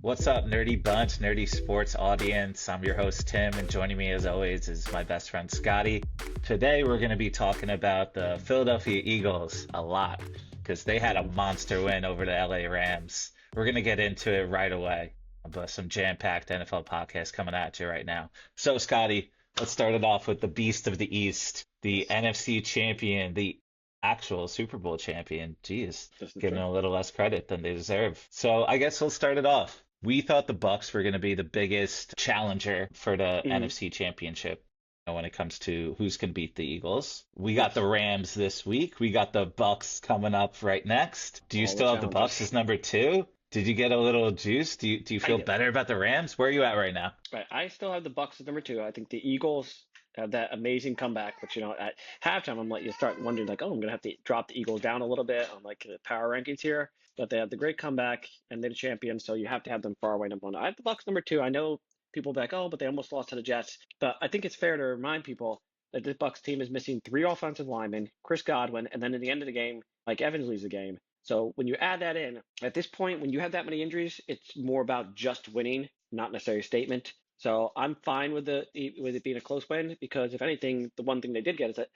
What's up, nerdy bunch, nerdy sports audience? I'm your host, Tim, and joining me as always is my best friend, Scotty. Today, we're going to be talking about the Philadelphia Eagles a lot because they had a monster win over the LA Rams. We're going to get into it right away. But some jam-packed NFL podcast coming at you right now. So, Scotty, let's start it off with the Beast of the East, the NFC champion, the actual Super Bowl champion. Jeez, Just the giving truth. them a little less credit than they deserve. So I guess we'll start it off. We thought the Bucks were going to be the biggest challenger for the Hmm. NFC Championship when it comes to who's going to beat the Eagles. We got the Yes. Rams this week. We got the Bucks coming up right next. Do you All the still have the Bucks challengers. as number two? Did you get a little juice? Do you I feel do. better about the Rams? Where are you at right now? Right. I still have the Bucks at number two. I think the Eagles have that amazing comeback, which at halftime I'm like you start wondering like, oh, I'm gonna have to drop the Eagles down a little bit on like the power rankings here. But they have the great comeback and they're the champions, so you have to have them far away number one. I have the Bucks number two. I know people will be like, oh, but they almost lost to the Jets. But I think it's fair to remind people that this Bucks team is missing three offensive linemen, Chris Godwin, and then at the end of the game, Mike Evans leaves the game. So when you add that in, at this point, when you have that many injuries, it's more about just winning, not necessarily a statement. So I'm fine with it being a close win because if anything, the one thing they did get is that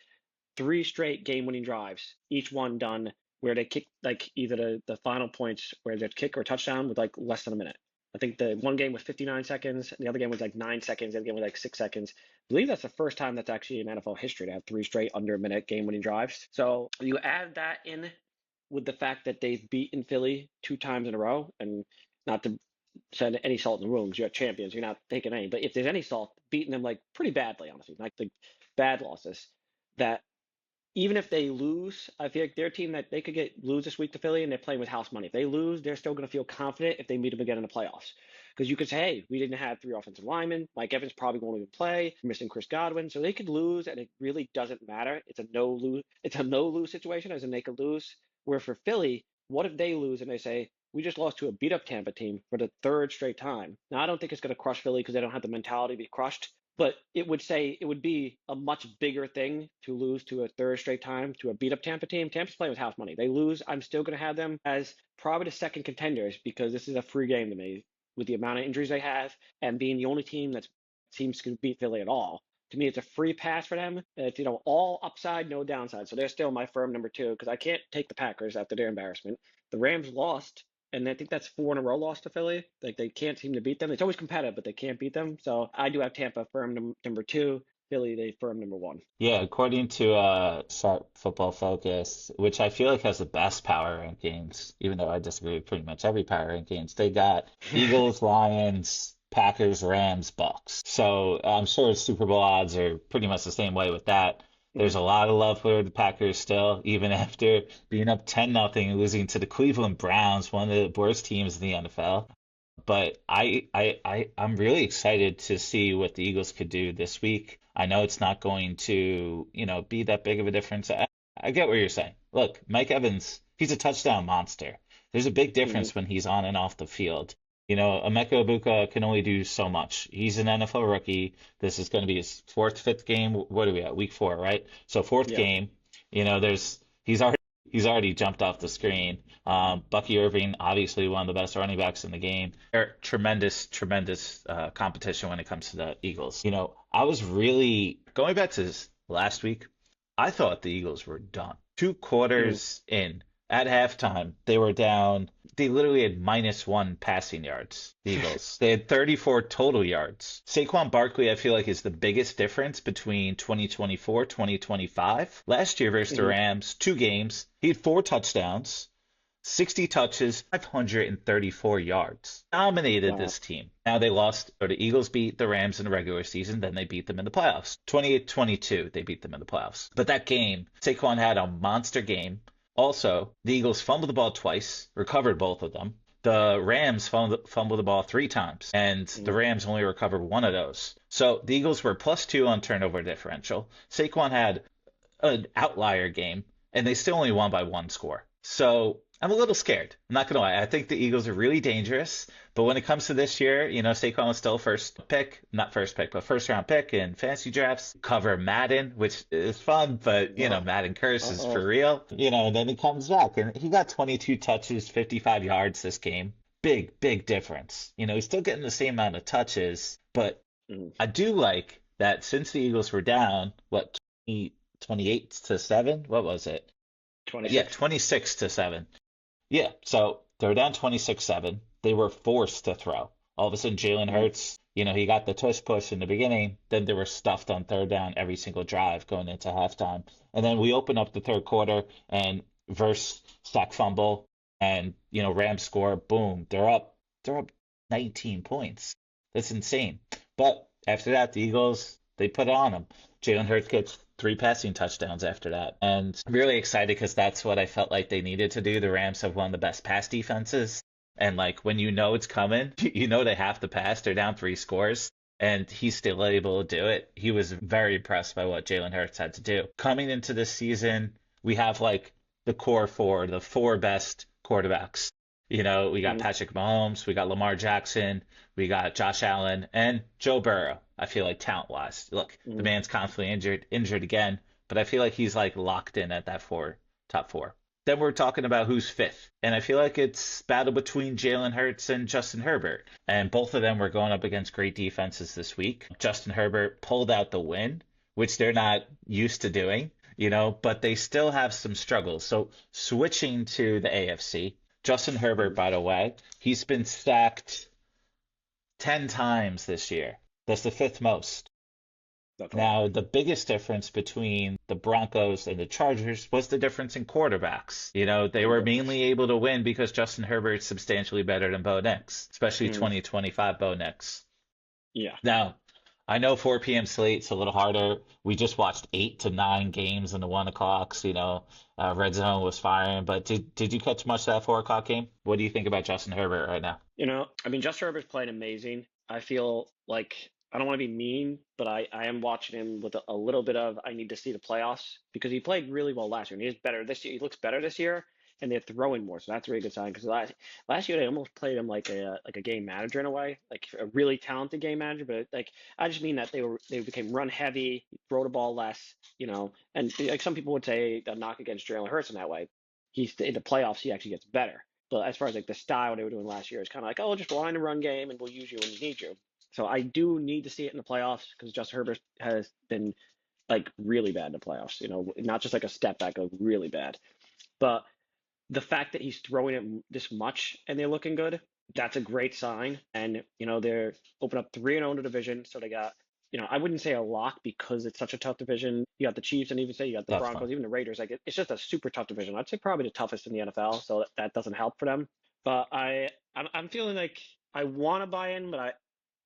three straight game-winning drives, each one done where they kick like either the final points where they kick or touchdown with like less than a minute. I think the one game was 59 seconds, and the other game was like 9 seconds, the other game was like 6 seconds. I believe that's the first time that's actually in NFL history to have three straight under a minute game-winning drives. So you add that in with the fact that they've beaten Philly two times in a row, and not to send any salt in the wounds, you're champions, you're not taking any. But if there's any salt, beating them like pretty badly, honestly, like the bad losses. That even if they lose, I feel like they're a team that they could get lose this week to Philly, and they're playing with house money. If they lose, they're still going to feel confident if they meet them again in the playoffs. Because you could say, hey, we didn't have three offensive linemen. Mike Evans probably won't even play. We're missing Chris Godwin, so they could lose, and it really doesn't matter. It's a no lose. It's a no lose situation, as in they could lose. Where for Philly, what if they lose and they say we just lost to a beat up Tampa team for the third straight time? Now I don't think it's going to crush Philly because they don't have the mentality to be crushed, but it would be a much bigger thing to lose to a third straight time to a beat up Tampa team. Tampa's playing with house money. They lose, I'm still going to have them as probably the second contenders because this is a free game to me with the amount of injuries they have and being the only team that seems to beat Philly at all. To me, it's a free pass for them. It's all upside, no downside. So they're still my firm number two because I can't take the Packers after their embarrassment. The Rams lost, and I think that's four in a row loss to Philly. Like they can't seem to beat them. It's always competitive, but they can't beat them. So I do have Tampa firm number two, Philly they firm number one. Yeah, according to Sharp Football Focus, which I feel like has the best power rankings, even though I disagree with pretty much every power rankings, they got Eagles, Lions, Packers, Rams, Bucks. So I'm sure Super Bowl odds are pretty much the same way with that. There's Mhm. a lot of love for the Packers still, even after being up 10-0 and losing to the Cleveland Browns, one of the worst teams in the NFL. But I'm really excited to see what the Eagles could do this week. I know it's not going to, be that big of a difference. I get what you're saying. Look, Mike Evans, he's a touchdown monster. There's a big Mhm. difference when he's on and off the field. Emeka Egbuka can only do so much. He's an NFL rookie. This is going to be his fourth, fifth game. What are we at? Week four, right? So fourth Yeah. game. He's already jumped off the screen. Bucky Irving, obviously one of the best running backs in the game. They're tremendous, tremendous competition when it comes to the Eagles. I was really going back to this last week. I thought the Eagles were done. Two Mhm. quarters in, at halftime, they were down. They literally had -1 passing yards, the Eagles. They had 34 total yards. Saquon Barkley, I feel like, is the biggest difference between 2024, 2025. Last year versus the Mhm. Rams, two games, he had four touchdowns. 60 touches, 534 yards. Dominated Wow. this team. Now they lost, or the Eagles beat the Rams in the regular season, then they beat them in the playoffs. 28-22, they beat them in the playoffs. But that game, Saquon had a monster game. Also, the Eagles fumbled the ball twice, recovered both of them. The Rams fumbled the ball three times, and the Mhm. Rams only recovered one of those. So the Eagles were +2 on turnover differential. Saquon had an outlier game, and they still only won by one score. So I'm a little scared. I'm not gonna lie. I think the Eagles are really dangerous. But when it comes to this year, Saquon was still first pick, not first pick, but first round pick in fantasy drafts. Cover Madden, which is fun, but Oh. Madden curse is for Uh-oh. real. And then he comes back and he got 22 touches, 55 yards this game. big difference. He's still getting the same amount of touches, but Mhm. I do like that since the Eagles were down, what, 28 to 7? What was it? Yeah, 26. 26 to 7. Yeah, so they were down 26-7. They were forced to throw. All of a sudden, Jalen Mhm. Hurts, he got the tush push in the beginning. Then they were stuffed on third down every single drive going into halftime. And then we open up the third quarter and verse sack fumble and, Rams score. Boom, they're up. They're up 19 points. That's insane. But after that, the Eagles, they put it on them. Jalen Hurts gets three passing touchdowns after that. And I'm really excited because that's what I felt like they needed to do. The Rams have one of the best pass defenses. And like when you know it's coming, you know they have to pass. They're down three scores. And he's still able to do it. He was very impressed by what Jalen Hurts had to do. Coming into this season, we have like the core four, the four best quarterbacks. We got Mhm. Patrick Mahomes, we got Lamar Jackson, we got Josh Allen, and Joe Burrow. I feel like talent-wise, look, the Mhm. man's constantly injured again, but I feel like he's like locked in at that top four. Then we're talking about who's fifth, and I feel like it's battle between Jalen Hurts and Justin Herbert, and both of them were going up against great defenses this week. Justin Herbert pulled out the win, which they're not used to doing, but they still have some struggles. So switching to the AFC, Justin Herbert, Mhm. by the way, he's been sacked 10 times this year. That's the fifth most. That's a lot. Now, the biggest difference between the Broncos and the Chargers was the difference in quarterbacks. They Big were difference. mainly able to win because Justin Herbert's substantially better than Bo Nix, especially Mhm. 2025 Bo Nix. Yeah. Now, I know 4 p.m. slate's a little harder. We just watched 8 to 9 games in the 1 o'clocks. Red Zone was firing. But did you catch much of that 4 o'clock game? What do you think about Justin Herbert right now? I mean, Justin Herbert's playing amazing. I feel like I don't want to be mean, but I am watching him with a little bit of I need to see the playoffs because he played really well last year and he's better this year. He looks better this year, and they're throwing more, so that's a really good sign. Because last year they almost played him like a game manager in a way, like a really talented game manager. But like I just mean that they became run heavy, throw the ball less, and like some people would say a knock against Jalen Hurts in that way. He's in the playoffs, he actually gets better. But as far as like the style they were doing last year, is kind of like, oh, just rely on the run game and we'll use you when we need you. So I do need to see it in the playoffs because Justin Herbert has been like really bad in the playoffs. Not just like a step back, like really bad. But the fact that he's throwing it this much and they're looking good, that's a great sign. And they're open up 3-0 in the division, so they got. I wouldn't say a lock because it's such a tough division. You got the Chiefs, and even say you got the Definitely. Broncos, even the Raiders. Like it's just a super tough division. I'd say probably the toughest in the NFL, so that doesn't help for them. But I'm feeling like I want to buy in, but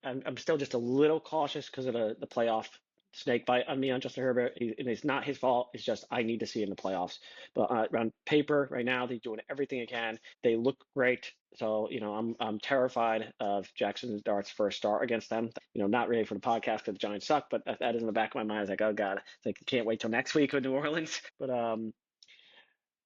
I'm still just a little cautious because of the playoff snake bite on me on Justin Herbert. And it's not his fault. It's just I need to see it in the playoffs. But on paper, right now, they're doing everything they can. They look great. So I'm terrified of Jackson Dart's first start against them. Not really for the podcast because the Giants suck, but that is in the back of my mind. It's like, oh god, it's like I can't wait till next week with New Orleans. But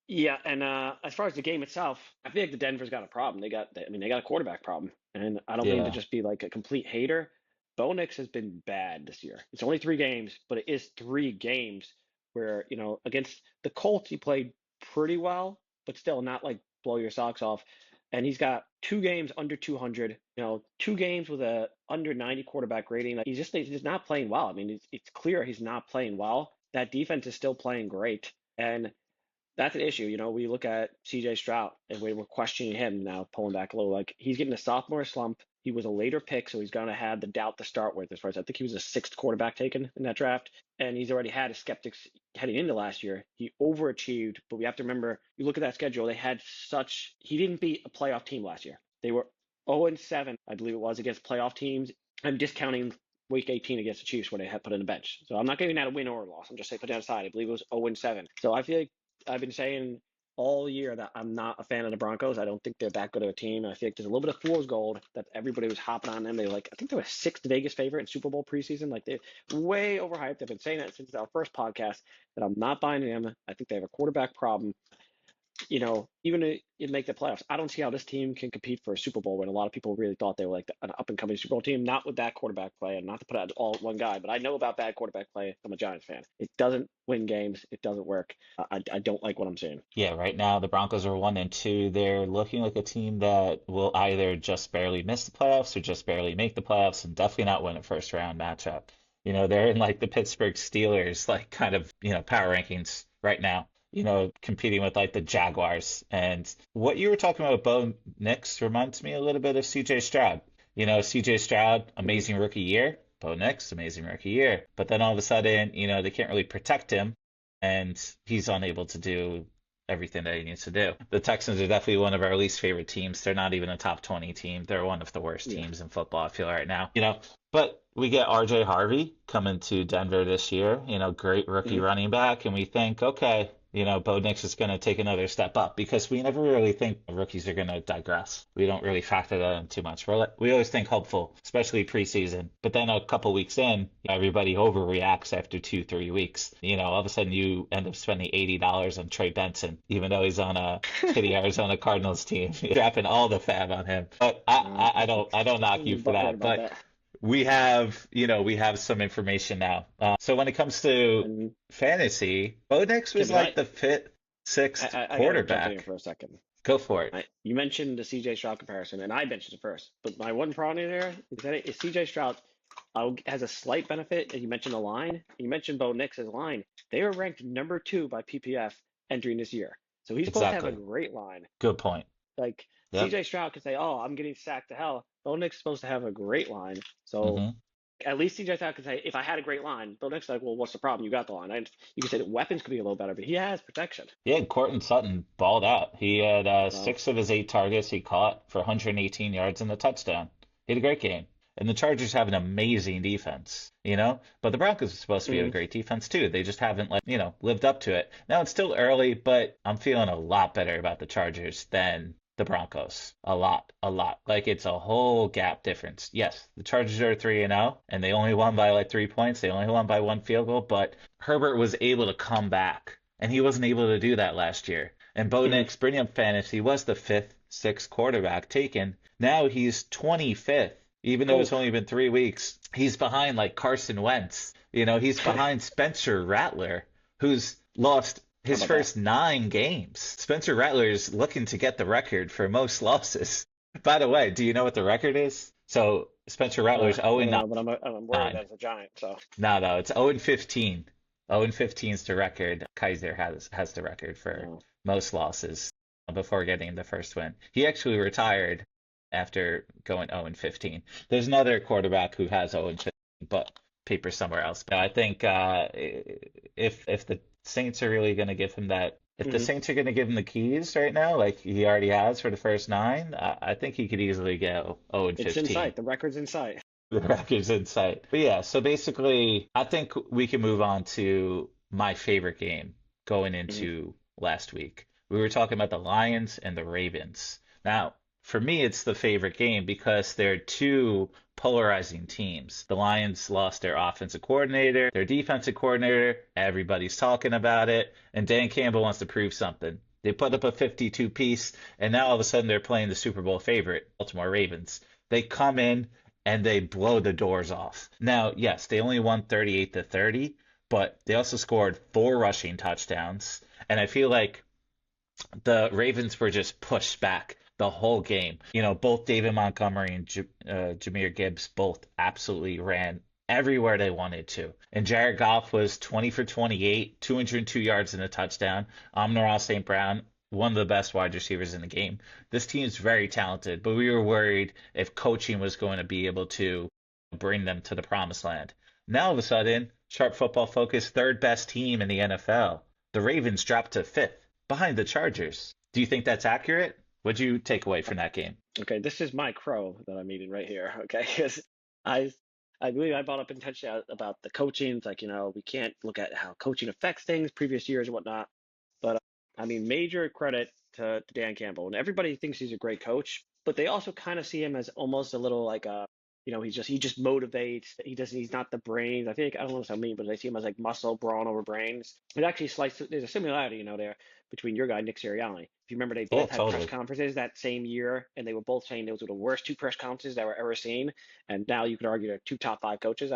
yeah, and as far as the game itself, I feel like the Denver's got a problem. They got a quarterback problem, and I don't mean to Yeah, just be like a complete hater. Bo Nix has been bad this year. It's only 3 games, but it is 3 games where against the Colts he played pretty well, but still not like blow your socks off. And he's got 2 games under 200. 2 games with a under 90 quarterback rating. Like he's not playing well. I mean, it's clear he's not playing well. That defense is still playing great, and that's an issue. We look at CJ Stroud and we were questioning him now, pulling back a little. Like he's getting a sophomore slump. He was a later pick, so he's going to have the doubt to start with. As far as I think he was a sixth quarterback taken in that draft, and he's already had his skeptics heading into last year. He overachieved, but we have to remember, you look at that schedule. He didn't beat a playoff team last year. They were 0-7, I believe it was, against playoff teams. I'm discounting week 18 against the Chiefs where they had put in a bench. So I'm not giving that a win or a loss. I'm just saying put that aside. I believe it was 0-7. So I feel like I've been saying all year that I'm not a fan of the Broncos. I don't think they're that good of a team. I feel like there's a little bit of fool's gold that everybody was hopping on them. I think they were sixth Vegas favorite in Super Bowl preseason. Like they're way overhyped. I've been saying that since our first podcast that I'm not buying them. I think they have a quarterback problem. even if you make the playoffs, I don't see how this team can compete for a Super Bowl when a lot of people really thought they were like an up and coming Super Bowl team. Not with that quarterback play, and not to put out all one guy, but I know about bad quarterback play. I'm a Giants fan. It doesn't win games. It doesn't work. I don't like what I'm seeing. Yeah, right now the Broncos are 1-2. They're looking like a team that will either just barely miss the playoffs or just barely make the playoffs and definitely not win a first round matchup. They're in like the Pittsburgh Steelers, like kind of, power rankings right now, competing with like the Jaguars. And what you were talking about, Bo Nix, reminds me a little bit of CJ Stroud. CJ Stroud, Mhm. amazing rookie year. Bo Nix, amazing rookie year. But then all of a sudden, they can't really protect him and he's unable to do everything that he needs to do. The Texans are definitely one of our least favorite teams. They're not even a top 20 team. They're one of the worst Yeah. teams in football, I feel right now. But we get RJ Harvey coming to Denver this year, great rookie Mhm. running back, and we think, okay, Bo Nix is going to take another step up because we never really think rookies are going to digress. We don't really factor that in too much. We always think hopeful, especially preseason. But then a couple weeks in, everybody overreacts after 2, 3 weeks. All of a sudden you end up spending $80 on Trey Benson, even though he's on a shitty Arizona Cardinals team. You're dropping all the fab on him. But I don't knock you for Butthurt that. about But that. we have some information now. So when it comes to And fantasy, Bo Nix yeah, was like the fifth, sixth I got to jump in here quarterback. for a second. Go for it. You mentioned the CJ Stroud comparison, and I mentioned it first. But my one problem in there is CJ Stroud has a slight benefit. And you mentioned the line. You mentioned Bo Nix's line. They were ranked number 2 by PPF entering this year. So he's supposed to have a Exactly. great line. Good point. Like Yep. CJ Stroud could say, "Oh, I'm getting sacked to hell." Bo Nix is supposed to have a great line. So hmm at least CJ Stroud could say, "If I had a great line," Bo Nix is like, "Well, what's the problem? You got the line." And you could say the weapons could be a little better, but he has protection. Yeah, Cortland Sutton balled out. He had So. 6 of his 8 targets he caught for 118 yards and a touchdown. He had a great game. And the Chargers have an amazing defense. But the Broncos are supposed to be a Mm. great defense too. They just haven't lived up to it. Now it's still early, but I'm feeling a lot better about the Chargers than the Broncos. A lot, a lot. Like it's a whole gap difference. Yes, the Chargers are 3-0 and they only won by like 3 points. They only won by one field goal, but Herbert was able to come back and he wasn't able to do that last year. And Bo Mhm. Nix, bringing up fantasy, was the fifth, sixth quarterback taken. Now he's 25th, even though it's Oof. only been 3 weeks. He's behind like Carson Wentz. He's behind Spencer Rattler, who's lost How his about that? first 9 games. Spencer Rattler is looking to get the record for most losses. By the way, do you know what the record is? So Spencer Rattler's I don't 0-9. know, but I'm worried that it's a giant. So. No, it's 0-15. 0-15 is the record. Kaiser has the record for Uh, most losses before getting the first win. He actually retired after going 0-15. There's another quarterback who has 0-15, but paper somewhere else. But I think if the Saints are really going to give him that, if the mhm. Saints are going to give him the keys right now, like he already has for the first 9, I think he could easily go It's in 0-15. sight. The record's in sight. The Raptors in sight. But yeah, so basically, I think we can move on to my favorite game going Mhm. into last week. We were talking about the Lions and the Ravens. Now, for me, it's the favorite game because they're two polarizing teams. The Lions lost their offensive coordinator, their defensive coordinator, everybody's talking about it, and Dan Campbell wants to prove something. They put up a 52 piece, and now all of a sudden they're playing the Super Bowl favorite, Baltimore Ravens. They come in and they blow the doors off. Now, yes, they only won 38-30, but they also scored 4 rushing touchdowns. And I feel like the Ravens were just pushed back the whole game. Both David Montgomery and Jahmyr Gibbs both absolutely ran everywhere they wanted to. And Jared Goff was 20 for 28, 202 yards and a touchdown. Amon-Ra St. Brown, one of the best wide receivers in the game. This team is very talented, but we were worried if coaching was going to be able to bring them to the promised land. Now all of a sudden, Sharp Football Focus, third best team in the NFL. The Ravens dropped to fifth behind the Chargers. Do you think that's accurate? What'd you take away from that game? Okay, this is my crow that I'm eating right here. Okay, because I I believe I brought up intentionally about the coaching. It's like, we can't look at how coaching affects things, previous years and whatnot. But I mean, major credit to Dan Campbell. And everybody thinks he's a great coach, but they also kind of see him as almost a little like a he just motivates. He's not the brains. I don't know what I mean, but I see him as like muscle brawn over brains. It actually there's a similarity, there between your guy Nick Sirianni. If you remember, they Yeah, both had press totally. conferences that same year, and they were both saying those were the worst two press conferences that were ever seen. And now you could argue they're two top five coaches,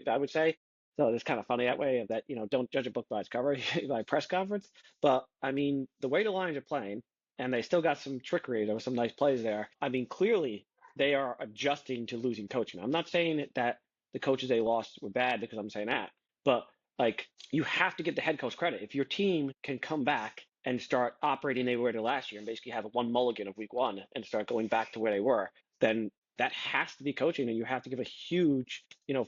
I would say. So it's kind of funny that way of that, don't judge a book by its cover by press conference. But I mean, the way the Lions are playing, and they still got some trickery. There were some nice plays there. I mean, clearly they are adjusting to losing coaching. I'm not saying that the coaches they lost were bad because I'm saying that, but like you have to give the head coach credit. If your team can come back and start operating they were to last year and basically have a one mulligan of week one and start going back to where they were, then that has to be coaching, and you have to give a huge,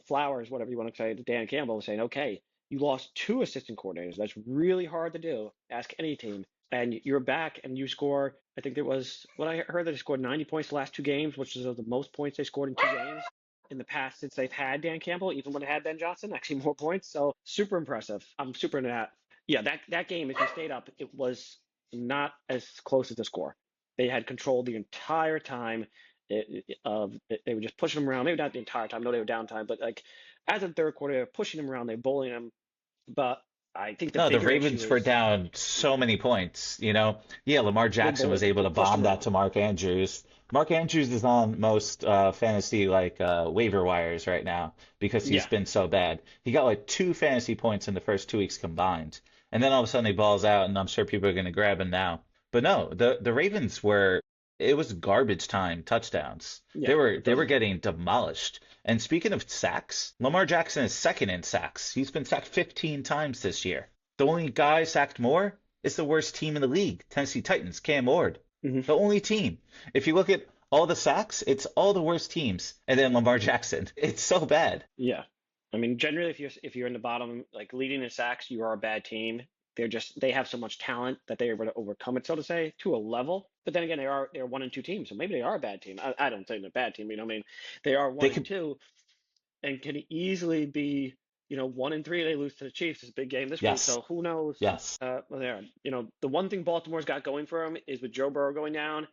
flowers, whatever you want to say, to Dan Campbell saying, okay, you lost two assistant coordinators. That's really hard to do. Ask any team. And you're back and you score. I think there was what I heard that they scored 90 points the last two games, which is the most points they scored in two games in the past since they've had Dan Campbell, even when they had Ben Johnson, actually more points. So super impressive. I'm super into that. Yeah, that game, if you stayed up, it was not as close as the score. They had control the entire time. They were just pushing them around. Maybe not the entire time. No, they were downtime, but like as a third quarter, they were pushing them around. They're bullying them. But I think the No, the bigger issue Ravens were is down so many points, you know. Yeah, Lamar they Jackson was bullied them. able They to pushed bomb them that around. to Mark Andrews. Mark Andrews is on most fantasy waiver wires right now because he's Yeah, been so bad. He got like 2 fantasy points in the first 2 weeks combined. And then all of a sudden he balls out and I'm sure people are going to grab him now. But no, the Ravens were it was garbage time touchdowns. They yeah. were they were Those getting demolished. And speaking of sacks, Lamar Jackson is second in sacks. He's been sacked 15 times this year. The only guy sacked more is the worst team in the league, Tennessee Titans, Cam Ward. mhm. The only team. If you look at all the sacks, it's all the worst teams. And then Lamar Jackson. It's so bad. Yeah. I mean, generally, if you're in the bottom, like leading in sacks, you are a bad team. They have so much talent that they're able to overcome it, so to say, to a level. But then again, they're one and two teams, so maybe they are a bad team. I don't think they're a bad team. I mean, they are They one and could, two, and can easily be, one and three. They lose to the Chiefs. It's a big game this week, yes, so who knows? yes, Well, the one thing Baltimore's got going for them is with Joe Burrow going down,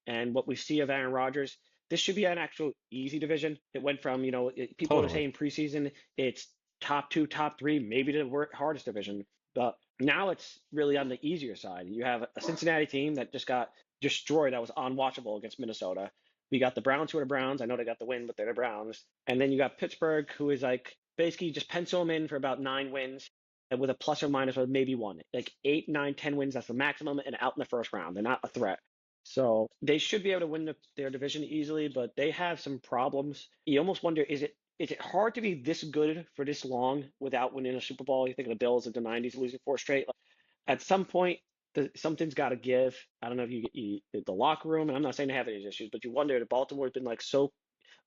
and what we see of Aaron Rodgers. This should be an actual easy division. It went from, people were totally. saying preseason it's top two, top three, maybe the hardest division, but now it's really on the easier side. You have a Cincinnati team that just got destroyed. That was unwatchable against Minnesota. We got the Browns, who are the Browns. I know they got the win, but they're the Browns. And then you got Pittsburgh, who is like basically just pencil them in for about 9 wins and with a plus or minus of maybe one. Like 8, 9, 10 wins, that's the maximum, and out in the first round. They're not a threat. So they should be able to win their division easily, but they have some problems. You almost wonder, is it hard to be this good for this long without winning a Super Bowl? You think of the Bills of the '90s losing four straight. At some point, something's got to give. I don't know if the locker room, and I'm not saying they have any issues, but you wonder if Baltimore's been like so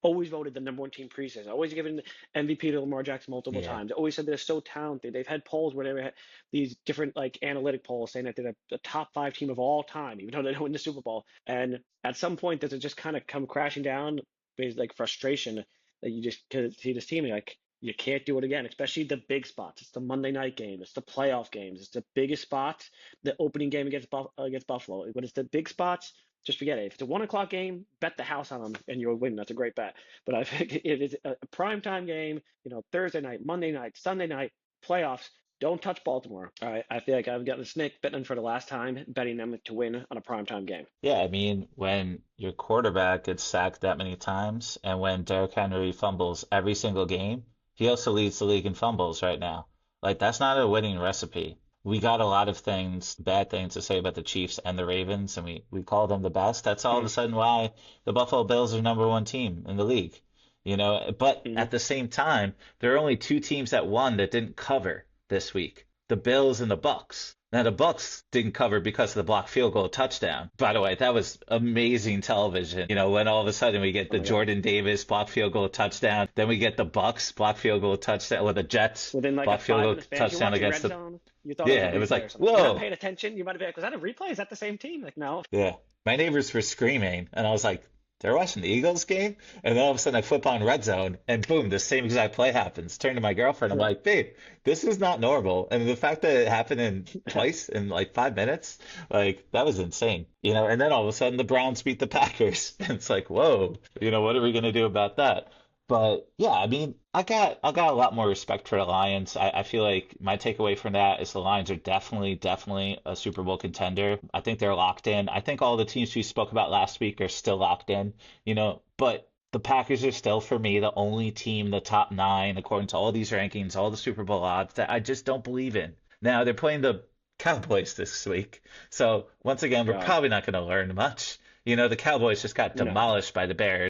always voted the number one team preseason, always given MVP to Lamar Jackson multiple Yeah. times, always said they're so talented. They've had polls where they had these different like analytic polls saying that they're the top five team of all time, even though they don't win the Super Bowl. And at some point, does it just kind of come crashing down? There's like frustration that you just see this team like you can't do it again, especially the big spots. It's the Monday night game. It's the playoff games. It's the biggest spots. The opening game against Buffalo. But it's the big spots. Just forget it. If it's a 1 o'clock game, bet the house on them and you'll win. That's a great bet. But I think if it's a primetime game, Thursday night, Monday night, Sunday night, playoffs, don't touch Baltimore. All right. I feel like I've gotten a snake betting them for the last time, betting them to win on a primetime game. Yeah, I mean, when your quarterback gets sacked that many times and when Derrick Henry fumbles every single game, he also leads the league in fumbles right now. Like, that's not a winning recipe. We got a lot of things, bad things to say about the Chiefs and the Ravens, and we call them the best. That's all of a Mm-hmm. sudden why the Buffalo Bills are number one team in the league. But Mm-hmm. at the same time, there are only two teams that won that didn't cover this week, the Bills and the Bucks. Now the Bucks didn't cover because of the blocked field goal touchdown. By the way, that was amazing television. When all of a sudden we get Oh the my God. Jordan Davis blocked field goal touchdown, then we get the Bucks blocked field goal touchdown, or the Jets Within like a blocked field 5 minute goal span, if you're touchdown watching against Red the Zone, you thought it was a yeah, it was replay or like, something. If you're not whoa. paying attention, you might have been like, was that a replay? Is that the same team? Like, no. Yeah. My neighbors were screaming, and I was like, they're watching the Eagles game? And then all of a sudden I flip on Red Zone, and boom, the same exact play happens. Turn to my girlfriend, I'm like, babe, this is not normal. And the fact that it happened in twice in like 5 minutes, like, that was insane. And then all of a sudden the Browns beat the Packers. And it's like, whoa, what are we going to do about that? But yeah, I mean, I got a lot more respect for the Lions. I feel like my takeaway from that is the Lions are definitely a Super Bowl contender. I think they're locked in. I think all the teams we spoke about last week are still locked in, but the Packers are still for me the only team, the top nine, according to all these rankings, all the Super Bowl odds, that I just don't believe in. Now they're playing the Cowboys this week. So once again, we're God, probably not going to learn much. The Cowboys just got no. demolished by the Bears.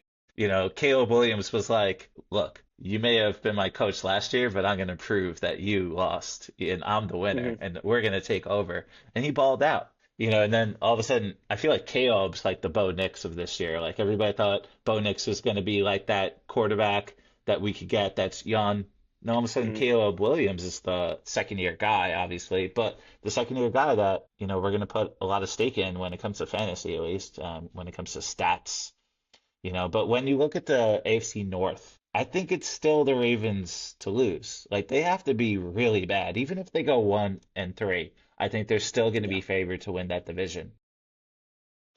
Caleb Williams was like, look, you may have been my coach last year, but I'm going to prove that you lost and I'm the winner Hmm. and we're going to take over. And he balled out, and then all of a sudden, I feel like Caleb's like the Bo Nix of this year. Like everybody thought Bo Nix was going to be like that quarterback that we could get that's young. Now all of a sudden, Hmm. Caleb Williams is the second year guy, obviously, but the second year guy that, we're going to put a lot of stake in when it comes to fantasy, at least, when it comes to stats. But when you look at the AFC North, I think it's still the Ravens to lose. Like they have to be really bad. Even if they go 1-3, I think they're still going to Yeah, be favored to win that division.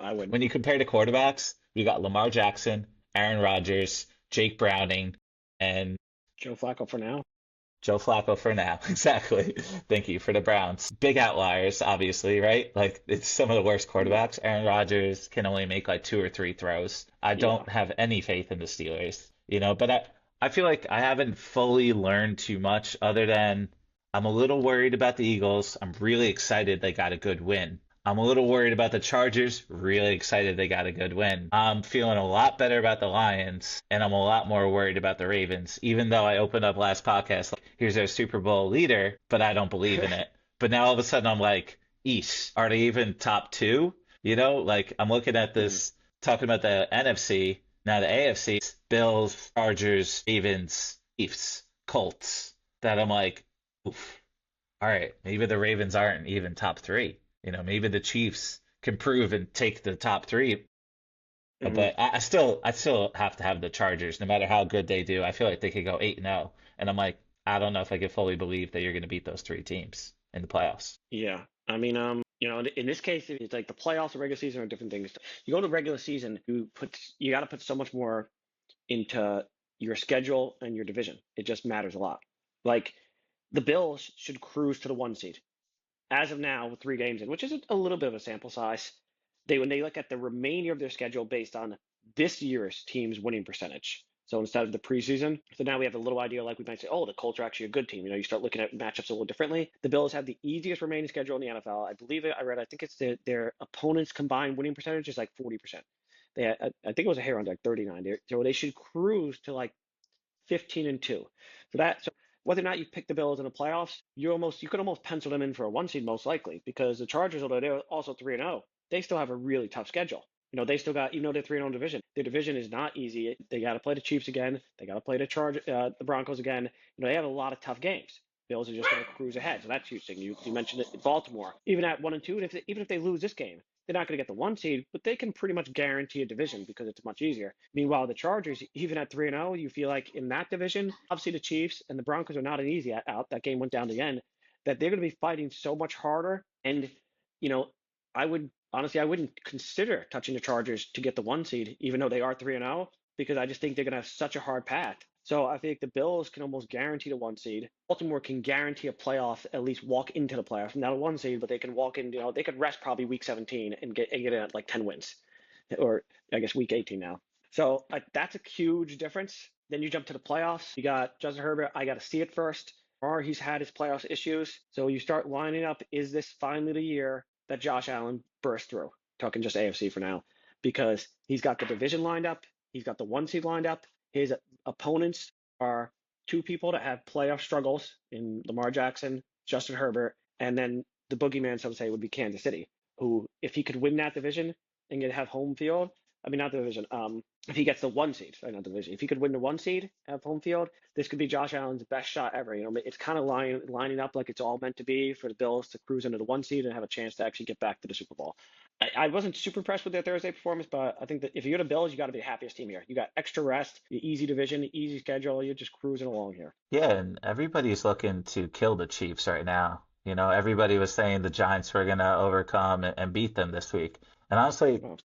I would. When you compare the quarterbacks, we got Lamar Jackson, Aaron Rodgers, Jake Browning, and Joe Flacco for now. Joe Flacco for now. Exactly. Thank you for the Browns. Big outliers, obviously, right? Like it's some of the worst Yeah, quarterbacks. Aaron Rodgers can only make like two or three throws. I yeah. don't have any faith in the Steelers, but I feel like I haven't fully learned too much other than I'm a little worried about the Eagles. I'm really excited they got a good win. I'm a little worried about the Chargers. Really excited they got a good win. I'm feeling a lot better about the Lions, and I'm a lot more worried about the Ravens, even though I opened up last podcast like, here's our Super Bowl leader, but I don't believe in it. But now all of a sudden I'm like, East, are they even top two? Like I'm looking at Hmm. this, talking about the NFC, now the AFC, Bills, Chargers, Ravens, Chiefs, Colts, that I'm like, oof. All right, maybe the Ravens aren't even top three. Maybe the Chiefs can prove and take the top three. Hmm. But I still have to have the Chargers, no matter how good they do. I feel like they could go 8-0, and I'm like, I don't know if I can fully believe that you're going to beat those three teams in the playoffs. Yeah. I mean, in this case, it's like the playoffs and regular season are different things. You go to regular season, you got to put so much more into your schedule and your division. It just matters a lot. Like the Bills should cruise to the one seed as of now with 3 games in, which is a little bit of a sample size. When they look at the remainder of their schedule based on this year's team's winning percentage. So instead of the preseason, so now we have a little idea, like we might say, oh, the Colts are actually a good team. You start looking at matchups a little differently. The Bills have the easiest remaining schedule in the NFL. I believe it. I think it's their opponents' combined winning percentage is like 40%. I think it was a hair under like 39. So they should cruise to like 15-2. So whether or not you pick the Bills in the playoffs, you could almost pencil them in for a one seed most likely because the Chargers, although they're also 3-0, they still have a really tough schedule. They still got, even though they're 3-0 division, their division is not easy. They got to play the Chiefs again. They got to play the Broncos again. They have a lot of tough games. Bills are just going to cruise ahead. So that's Houston. You mentioned it, Baltimore. Even at 1-2, even if they lose this game, they're not going to get the one seed, but they can pretty much guarantee a division because it's much easier. Meanwhile, the Chargers, even at 3-0, you feel like in that division, obviously the Chiefs and the Broncos are not an easy out. That game went down to the end. That they're going to be fighting so much harder. And you know, I wouldn't consider touching the Chargers to get the one seed, even though they are 3-0, because I just think they're going to have such a hard path. So I think the Bills can almost guarantee the one seed. Baltimore can guarantee a playoff, at least walk into the playoffs. Not a one seed, but they can walk in. They could rest probably week 17 and get in at like 10 wins, or I guess week 18 now. So that's a huge difference. Then you jump to the playoffs. You got Justin Herbert. I got to see it first. Or he's had his playoffs issues. So you start lining up. Is this finally the year that Josh Allen burst through? Talking just AFC for now, because he's got the division lined up. He's got the one seed lined up. His opponents are two people that have playoff struggles in Lamar Jackson, Justin Herbert, and then the boogeyman, some say, would be Kansas City, who, if he could win that division and have home field, I mean, not the division, if he gets the one seed, sorry, not the division, if he could win the one seed, have home field, this could be Josh Allen's best shot ever. It's kind of lining up like it's all meant to be for the Bills to cruise into the one seed and have a chance to actually get back to the Super Bowl. I wasn't super impressed with their Thursday performance, but I think that if you're the Bills, you got to be the happiest team here. You got extra rest, the easy division, easy schedule. You're just cruising along here. Yeah, and everybody's looking to kill the Chiefs right now. Everybody was saying the Giants were going to overcome and beat them this week. And honestly, Oh,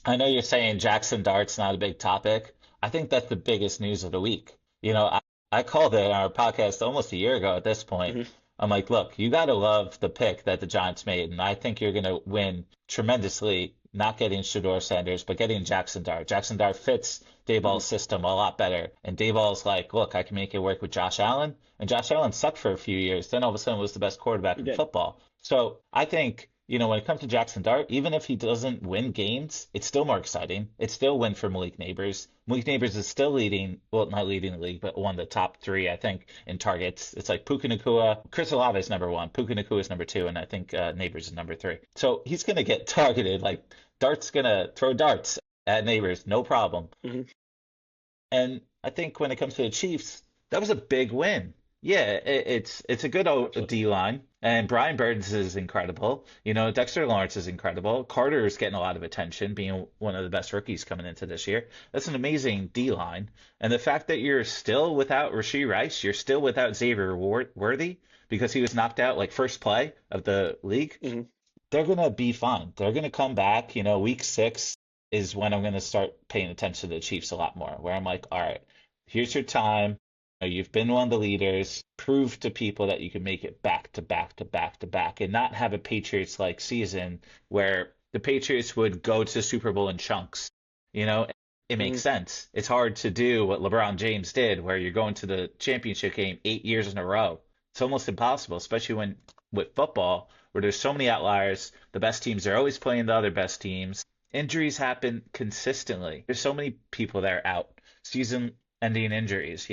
I know you're saying Jackson Dart's not a big topic. I think that's the biggest news of the week. I called it on our podcast almost a year ago at this point. Hmm. I'm like, look, you got to love the pick that the Giants made, and I think you're going to win tremendously, not getting Shador Sanders, but getting Jackson Dart. Jackson Dart fits Hmm. Dayball's system a lot better, and Dayball's like, look, I can make it work with Josh Allen, and Josh Allen sucked for a few years, then all of a sudden was the best quarterback He in did. football. So I think, when it comes to Jackson Dart, even if he doesn't win games, it's still more exciting. It's still a win for Malik Neighbors. Malik Neighbors is still leading, well, not leading the league, but one of the top three, I think, in targets. It's like Puka Nacua. Chris Olave is number one. Puka Nacua is number two, and I think Neighbors is number three. So he's going to get targeted. Like Dart's going to throw darts at Neighbors, no problem. Hmm. And I think when it comes to the Chiefs, that was a big win. Yeah, it's a good Absolutely. D line, and Brian Burns is incredible. Dexter Lawrence is incredible. Carter is getting a lot of attention, being one of the best rookies coming into this year. That's an amazing D line, and the fact that you're still without Rashee Rice, you're still without Xavier Worthy because he was knocked out like first play of the league. Hmm. They're gonna be fine. They're gonna come back. Week 6 is when I'm gonna start paying attention to the Chiefs a lot more, where I'm like, all right, here's your time. You've been one of the leaders. Prove to people that you can make it back to back to back to back and not have a Patriots like season where the Patriots would go to Super Bowl in chunks. You know, it makes Hmm. sense. It's hard to do what LeBron James did, where you're going to the championship game 8 years in a row. It's almost impossible, especially when with football, where there's so many outliers. The best teams are always playing the other best teams. Injuries happen consistently. There's so many people that are out, season-ending injuries,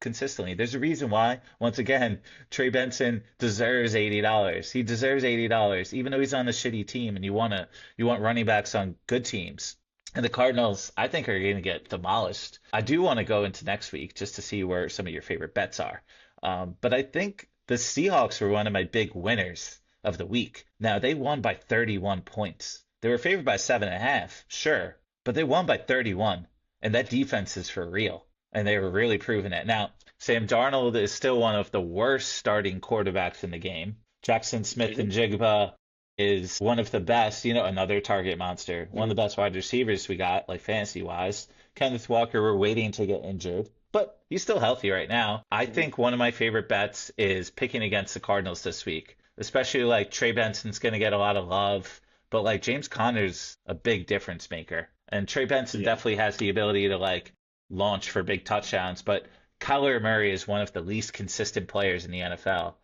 consistently. There's a reason why, once again, Trey Benson deserves $80. He deserves $80, even though he's on a shitty team and you want running backs on good teams. And the Cardinals, I think, are going to get demolished. I do want to go into next week just to see where some of your favorite bets are. But I think the Seahawks were one of my big winners of the week. Now, they won by 31 points. They were favored by 7.5, sure, but they won by 31. And that defense is for real. And they were really proving it. Now, Sam Darnold is still one of the worst starting quarterbacks in the game. Jackson Smith Hmm. and Jigba is one of the best, another target monster, one Hmm. of the best wide receivers we got, like fantasy wise. Kenneth Walker, we're waiting to get injured, but he's still healthy right now. I Hmm. think one of my favorite bets is picking against the Cardinals this week, especially like Trey Benson's going to get a lot of love, but like James Conner's a big difference maker. And Trey Benson Yeah. definitely has the ability to like launch for big touchdowns, but Kyler Murray is one of the least consistent players in the NFL.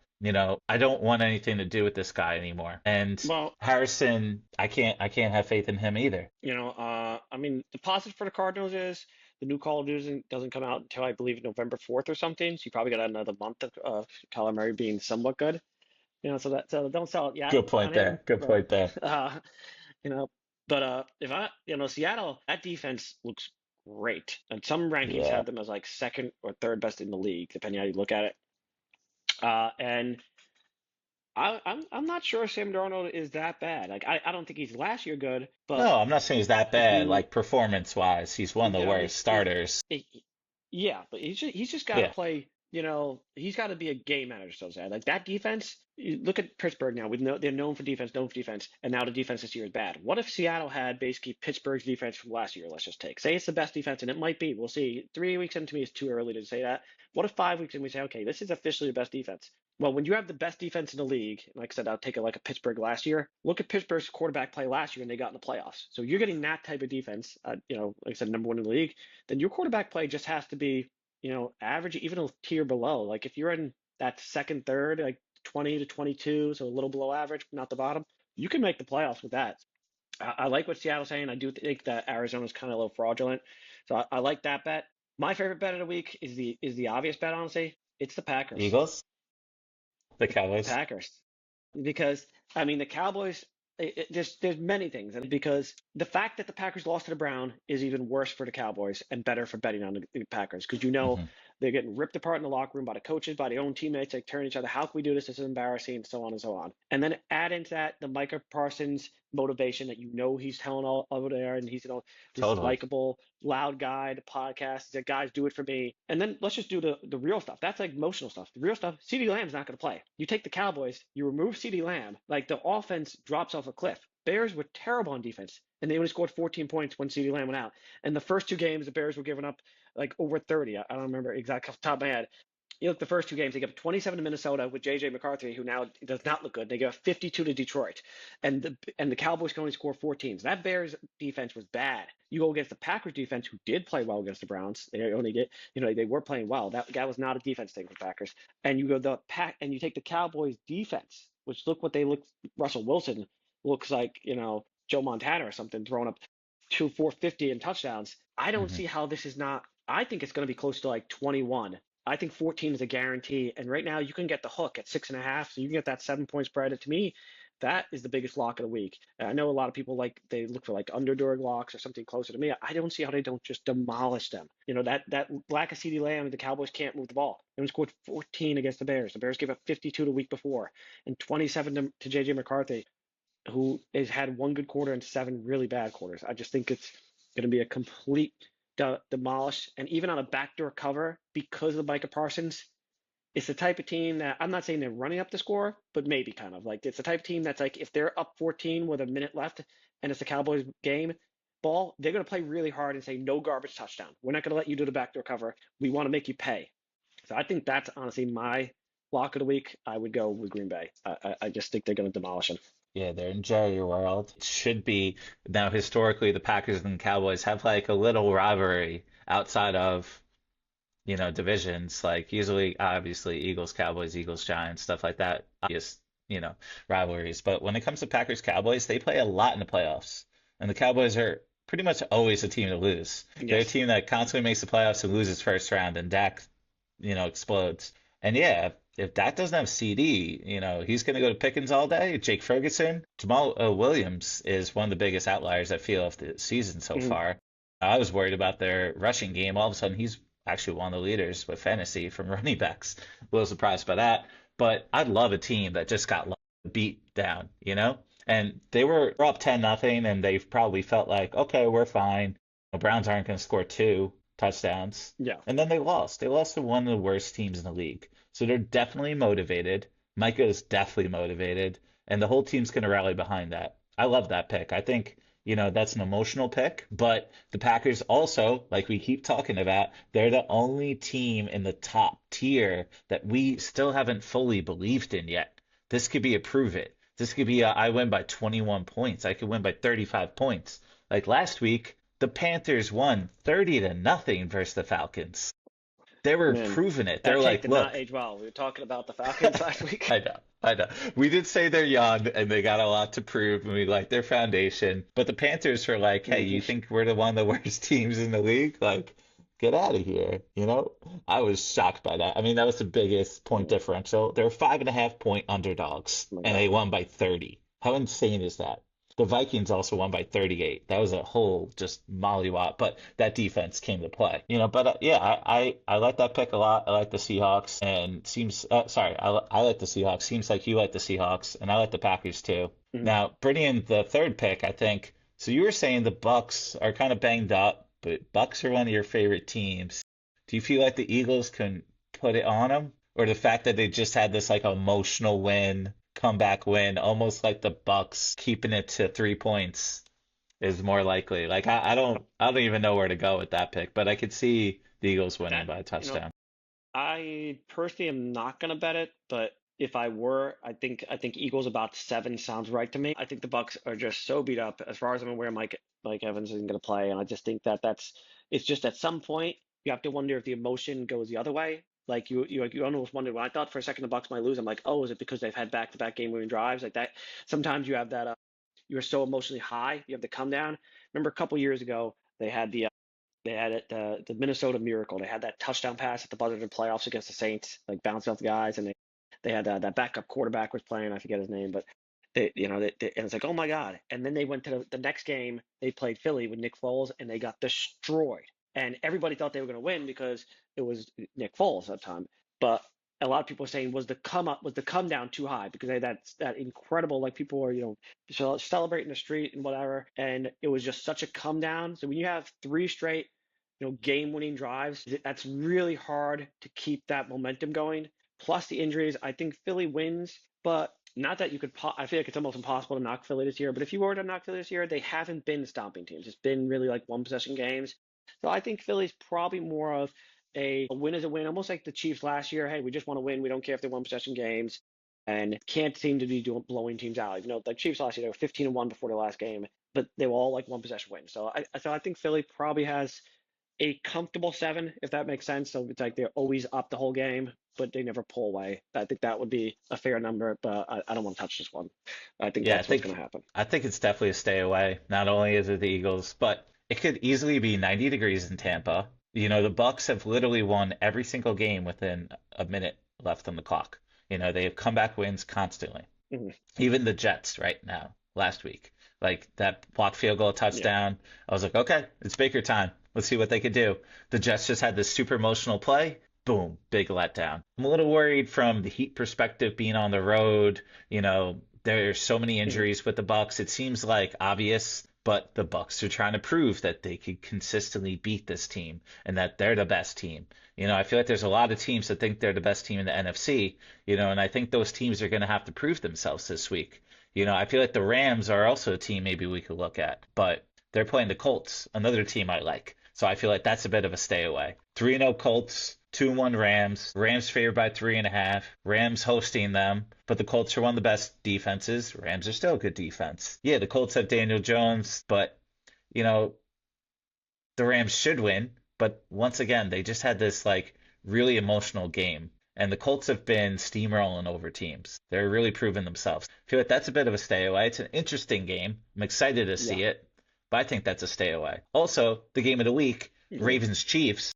I don't want anything to do with this guy anymore. And Well, Harrison, I can't have faith in him either. I mean, the positive for the Cardinals is the new Call of Duty doesn't come out until I believe November 4th or something. So you probably got another month of Kyler Murray being somewhat good. So don't sell it yet Good point on him, there. Good but point there. uh, you know, if I, Seattle, that defense looks great, and some rankings Yeah. have them as like second or third best in the league, depending how you look at it. And I'm not sure Sam Darnold is that bad. Like I don't think he's last year good, but No, I'm not saying he's that if bad, you, like performance wise. He's one of the I mean, worst starters. yeah, but he's just got to Yeah, play. He's got to be a game manager, so to say. Like that defense. You look at Pittsburgh now. We know they're known for defense, and now the defense this year is bad. What if Seattle had basically Pittsburgh's defense from last year? Let's just say it's the best defense, and it might be. We'll see. 3 weeks into me is too early to say that. What if 5 weeks in we say, okay, this is officially the best defense? Well, when you have the best defense in the league, like I said, I'll take it like a Pittsburgh last year. Look at Pittsburgh's quarterback play last year, and they got in the playoffs. So you're getting that type of defense. Like I said, number one in the league. Then your quarterback play just has to be average, even a tier below. Like if you're in that second, third, like 20 to 22, so a little below average, not the bottom, you can make the playoffs with that. I like what Seattle's saying. I do think that Arizona's kind of a little fraudulent, so I like that bet. My favorite bet of the week is the obvious bet, honestly. It's the Packers. Eagles, the The Cowboys. Packers, because I mean the Cowboys. There's many things, and because the fact that the Packers lost to the Brown is even worse for the Cowboys and better for betting on the Packers, because Hmm. they're getting ripped apart in the locker room by the coaches, by their own teammates, like turning each other. How can we do this? This is embarrassing, and so on and so on. And then add into that the Micah Parsons motivation that he's telling all over there, and he's this Totally. likable, loud guy. The podcast, he said, guys, do it for me. And then let's just do the real stuff. That's like emotional stuff. The real stuff, CeeDee Lamb's not going to play. You take the Cowboys, you remove CeeDee Lamb, like the offense drops off a cliff. Bears were terrible on defense, and they only scored 14 points when CeeDee Lamb went out. And the first two games, the Bears were giving up like over 30. I don't remember exactly off the top of my head. You look the first two games, they gave up 27 to Minnesota with J.J. McCarthy, who now does not look good. They gave up 52 to Detroit, and the Cowboys can only score 14. So that Bears defense was bad. You go against the Packers defense, who did play well against the Browns. They only get, they were playing well. That was not a defense thing for the Packers. And you go and you take the Cowboys defense, which what they look. Russell Wilson looks like Joe Montana or something, throwing up 450 and touchdowns. I don't Hmm. see how this is not. I think it's going to be close to like 21. I think 14 is a guarantee. And right now you can get the hook at 6.5. So you can get that 7 point spread. And to me, that is the biggest lock of the week. And I know a lot of people they look for like underdog locks or something closer to me. I don't see how they don't just demolish them. That lack of CeeDee Lamb, the Cowboys can't move the ball. They only scored 14 against the Bears. The Bears gave up 52 the week before and 27 to JJ McCarthy, who has had one good quarter and 7 really bad quarters. I just think it's going to be a complete demolish. And even on a backdoor cover, because of Micah Parsons, it's the type of team that I'm not saying they're running up the score, but maybe kind of like it's the type of team that's like if they're up 14 with a minute left and it's the Cowboys game ball, they're going to play really hard and say no garbage touchdown. We're not going to let you do the backdoor cover. We want to make you pay. So I think that's honestly my lock of the week. I would go with Green Bay. I just think they're going to demolish them. Yeah, they're in Jerry World. It should be now historically the Packers and Cowboys have like a little rivalry outside of, divisions. Like usually obviously Eagles, Cowboys, Eagles, Giants, stuff like that. Obvious, rivalries. But when it comes to Packers, Cowboys, they play a lot in the playoffs. And the Cowboys are pretty much always a team to lose. They're a Yes. team that constantly makes the playoffs and loses first round and Dak, explodes. And yeah, if Dak doesn't have CD, he's going to go to Pickens all day. Jake Ferguson, Jamal Williams is one of the biggest outliers I feel of the season so Mhm. far. I was worried about their rushing game. All of a sudden, he's actually one of the leaders with fantasy from running backs. A little surprised by that. But I'd love a team that just got beat down, And they were up 10-0, and they probably felt like, okay, we're fine. The Browns aren't going to score two touchdowns. Yeah. And then they lost. They lost to one of the worst teams in the league. So they're definitely motivated. Micah is definitely motivated. And the whole team's going to rally behind that. I love that pick. I think, that's an emotional pick. But the Packers also, like we keep talking about, they're the only team in the top tier that we still haven't fully believed in yet. This could be a prove it. This could be a I win by 21 points. I could win by 35 points. Like last week, the Panthers won 30-0 versus the Falcons. They were Man, proving it. They're that take like, did not look, age well. We were talking about the Falcons last week. I know, I know. We did say they're young and they got a lot to prove and we like their foundation. But the Panthers were like, hey, you Mhm. think we're the one of the worst teams in the league? Like, get out of here. I was shocked by that. I mean, that was the biggest point Mhm. differential. They're 5.5 point underdogs Oh my and they God. won by 30. How insane is that? The Vikings also won by 38. That was a whole just mollywop, but that defense came to play. But yeah, I like that pick a lot. I like the Seahawks, and seems sorry, I like the Seahawks. Seems like you like the Seahawks, and I like the Packers too. Mhm. Now, bringing in the third pick, I think. So you were saying the Bucks are kind of banged up, but Bucks are one of your favorite teams. Do you feel like the Eagles can put it on them, or the fact that they just had this like emotional win, comeback win, almost like the Bucks keeping it to 3 points is more likely? Like I don't even know where to go with that pick, but I could see the Eagles winning That, by a you know, touchdown. I personally am not gonna bet it, but if I were, I think Eagles about 7 sounds right to me. I think the Bucks are just so beat up. As far as I'm aware, Mike Evans isn't gonna play, and I just think that's it's just at some point you have to wonder if the emotion goes the other way. Like you almost wonder. When I thought for a second the Bucks might lose, I'm like, oh, is it because they've had back-to-back game-winning drives like that? Sometimes you have that. You're so emotionally high, you have to come down. Remember a couple years ago they had it the Minnesota Miracle. They had that touchdown pass at the buzzer in the playoffs against the Saints, like bouncing off the guys, and they had that backup quarterback was playing. I forget his name, but and it's like, oh my God. And then they went to the next game. They played Philly with Nick Foles, and they got destroyed. And everybody thought they were going to win because it was Nick Foles at the time. But a lot of people were saying was the come down too high because they had that incredible, like people were celebrating the street and whatever, and it was just such a come down. So when you have 3 straight game winning drives, that's really hard to keep that momentum going. Plus the injuries, I think Philly wins, but not that you could, I feel like it's almost impossible to knock Philly this year, but if you were to knock Philly this year, they haven't been stomping teams. It's been really like one possession games. So I think Philly's probably more of a win is a win, almost like the Chiefs last year. Hey, we just want to win. We don't care if they're one possession games, and can't seem to be doing blowing teams out. You know, like Chiefs last year, they were 15-1 before their last game, but they were all like one possession wins. So I think Philly probably has a comfortable seven, if that makes sense. So it's like they're always up the whole game, but they never pull away. I think that would be a fair number, but I don't want to touch this one. I think Yeah, that's what's going to happen. I think it's definitely a stay away. Not only is it the Eagles, but it could easily be 90 degrees in Tampa. You know, the Bucks have literally won every single game within a minute left on the clock. You know, they have comeback wins constantly. Hmm. Even the Jets right now, last week, like that blocked field goal Yeah. touchdown. I was like, okay, it's Baker time. Let's see what they could do. The Jets just had this super emotional play. Boom, big letdown. I'm a little worried from the Heat perspective being on the road. You know, there's so many Hmm. injuries with the Bucks. It seems like obvious, but the Bucks are trying to prove that they could consistently beat this team and that they're the best team. You know, I feel like there's a lot of teams that think they're the best team in the NFC, you know, and I think those teams are going to have to prove themselves this week. You know, I feel like the Rams are also a team maybe we could look at, but they're playing the Colts, another team I like. So I feel like that's a bit of a stay away. 3-0 Colts, 2-1 Rams. Rams favored by 3.5. Rams hosting them, but the Colts are one of the best defenses. Rams are still a good defense. Yeah, the Colts have Daniel Jones, but you know, the Rams should win, but once again, they just had this like really emotional game. And the Colts have been steamrolling over teams. They're really proving themselves. I feel like that's a bit of a stay away. It's an interesting game. I'm excited to Yeah. see it, but I think that's a stay away. Also, the game of the week, Hmm. Ravens Chiefs,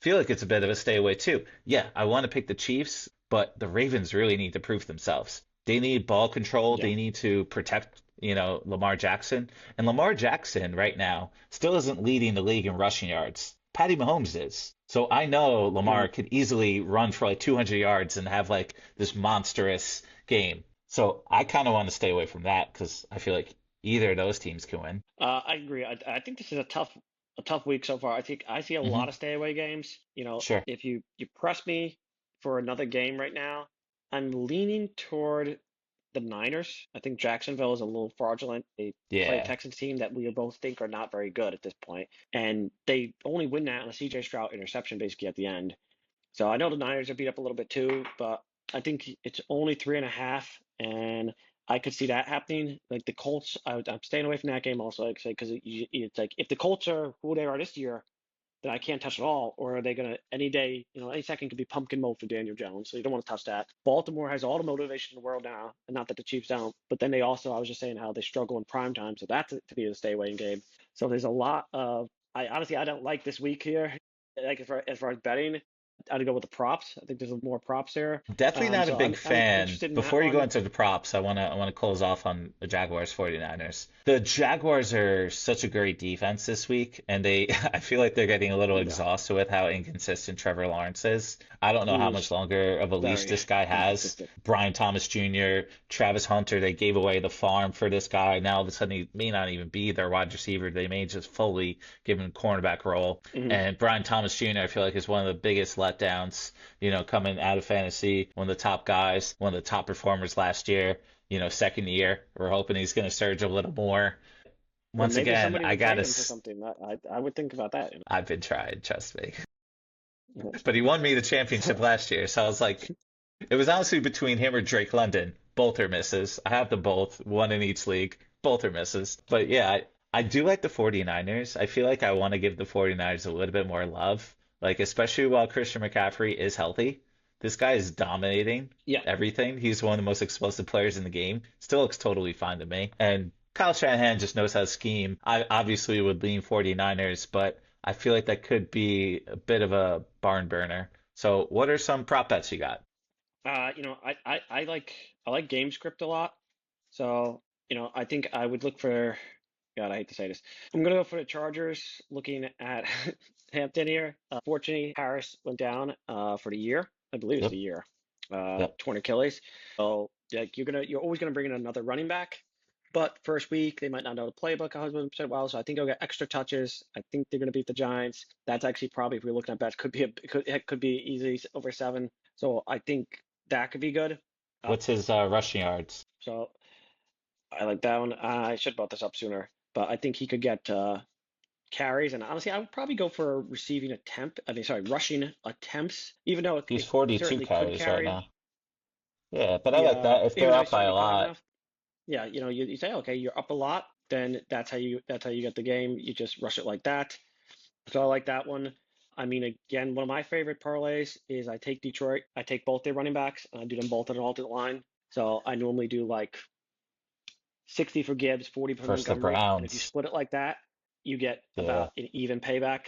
feel like it's a bit of a stay away too. Yeah, I want to pick the Chiefs, but the Ravens really need to prove themselves. They need ball control. Yeah. They need to protect, you know, Lamar Jackson. And Lamar Jackson right now still isn't leading the league in rushing yards. Patty Mahomes is. So I know Hmm. Lamar could easily run for like 200 yards and have like this monstrous game. So I kind of want to stay away from that because I feel like either of those teams can win. I agree. I think this is a tough week so far. I think I see a Hmm. lot of stay away games. You know, Sure. if you press me for another game right now, I'm leaning toward the Niners. I think Jacksonville is a little fraudulent. They play a Yeah. Texans team that we both think are not very good at this point, and they only win that on a CJ Stroud interception basically at the end. So I know the Niners are beat up a little bit too, but I think it's only 3.5, and I could see that happening. Like the Colts, I'm staying away from that game also, like say, because it's like if the Colts are who they are this year, then I can't touch it all. Or are they gonna any day, any second could be pumpkin mode for Daniel Jones, so you don't want to touch that. Baltimore has all the motivation in the world now, and not that the Chiefs don't, but then they also, I was just saying how they struggle in prime time, so that's to be a stay away game. So there's a lot of I honestly I don't like this week here. Like as far as betting, I'd go with the props. I think there's more props there. Definitely not a So big I'm fan. interested in that Before you go one. into the props, I want to close off on the Jaguars 49ers. The Jaguars are such a great defense this week, and they I feel like they're getting a little Yeah, exhausted with how inconsistent Trevor Lawrence is. I don't know he how much is longer of a leash very this guy has. inconsistent. Brian Thomas Jr., Travis Hunter, they gave away the farm for this guy. Now all of a sudden he may not even be their wide receiver. They may just fully give him a cornerback role. Hmm. And Brian Thomas Jr., I feel like is one of the biggest letdowns, you know, coming out of fantasy, one of the top guys, one of the top performers last year, you know, second year. We're hoping he's going to surge a little more. Or Once maybe again, somebody I would gotta, trade him for something. I would think about that. I've been trying, trust me. You But he won me the championship know? last year, so I was like, it was honestly between him or Drake London. Both are misses. I have them both, one in each league. Both are misses. But yeah, I do like the 49ers. I feel like I want to give the 49ers a little bit more love. Like, especially while Christian McCaffrey is healthy. This guy is dominating Yeah. everything. He's one of the most explosive players in the game. Still looks totally fine to me. And Kyle Shanahan just knows how to scheme. I obviously would lean 49ers, but I feel like that could be a bit of a barn burner. So, what are some prop bets you got? I like game script a lot. So, I think I would look for, God, I hate to say this. I'm gonna go for the Chargers looking at Hampton here. Fortunately, Harris went down for the year. I believe it's the Yep, year. yep. Torn Achilles. So like you're always gonna bring in another running back. But first week they might not know the playbook 100% well, so I think they'll get extra touches. I think they're going to beat the Giants. That's actually probably, if we're looking at bets, could be easily over 7. So I think that could be good. Uh, What's his rushing yards? so I like that one. I should have brought this up sooner, but I think he could get carries. And honestly, I would probably go for receiving attempt. I mean, sorry, rushing attempts, even though He's it 42 certainly could carries right carry. now. Yeah, but I like Yeah, that. If they're even though up he's by a certainly caught lot, enough. Yeah, you say, okay, you're up a lot, then that's how you get the game. You just rush it like that. So I like that one. I mean, again, one of my favorite parlays is I take Detroit, I take both their running backs, and I do them both on an alternate line. So I normally do like 60 for Gibbs, 40 for versus the Montgomery, and if you Browns. split it like that, you get Yeah. about an even payback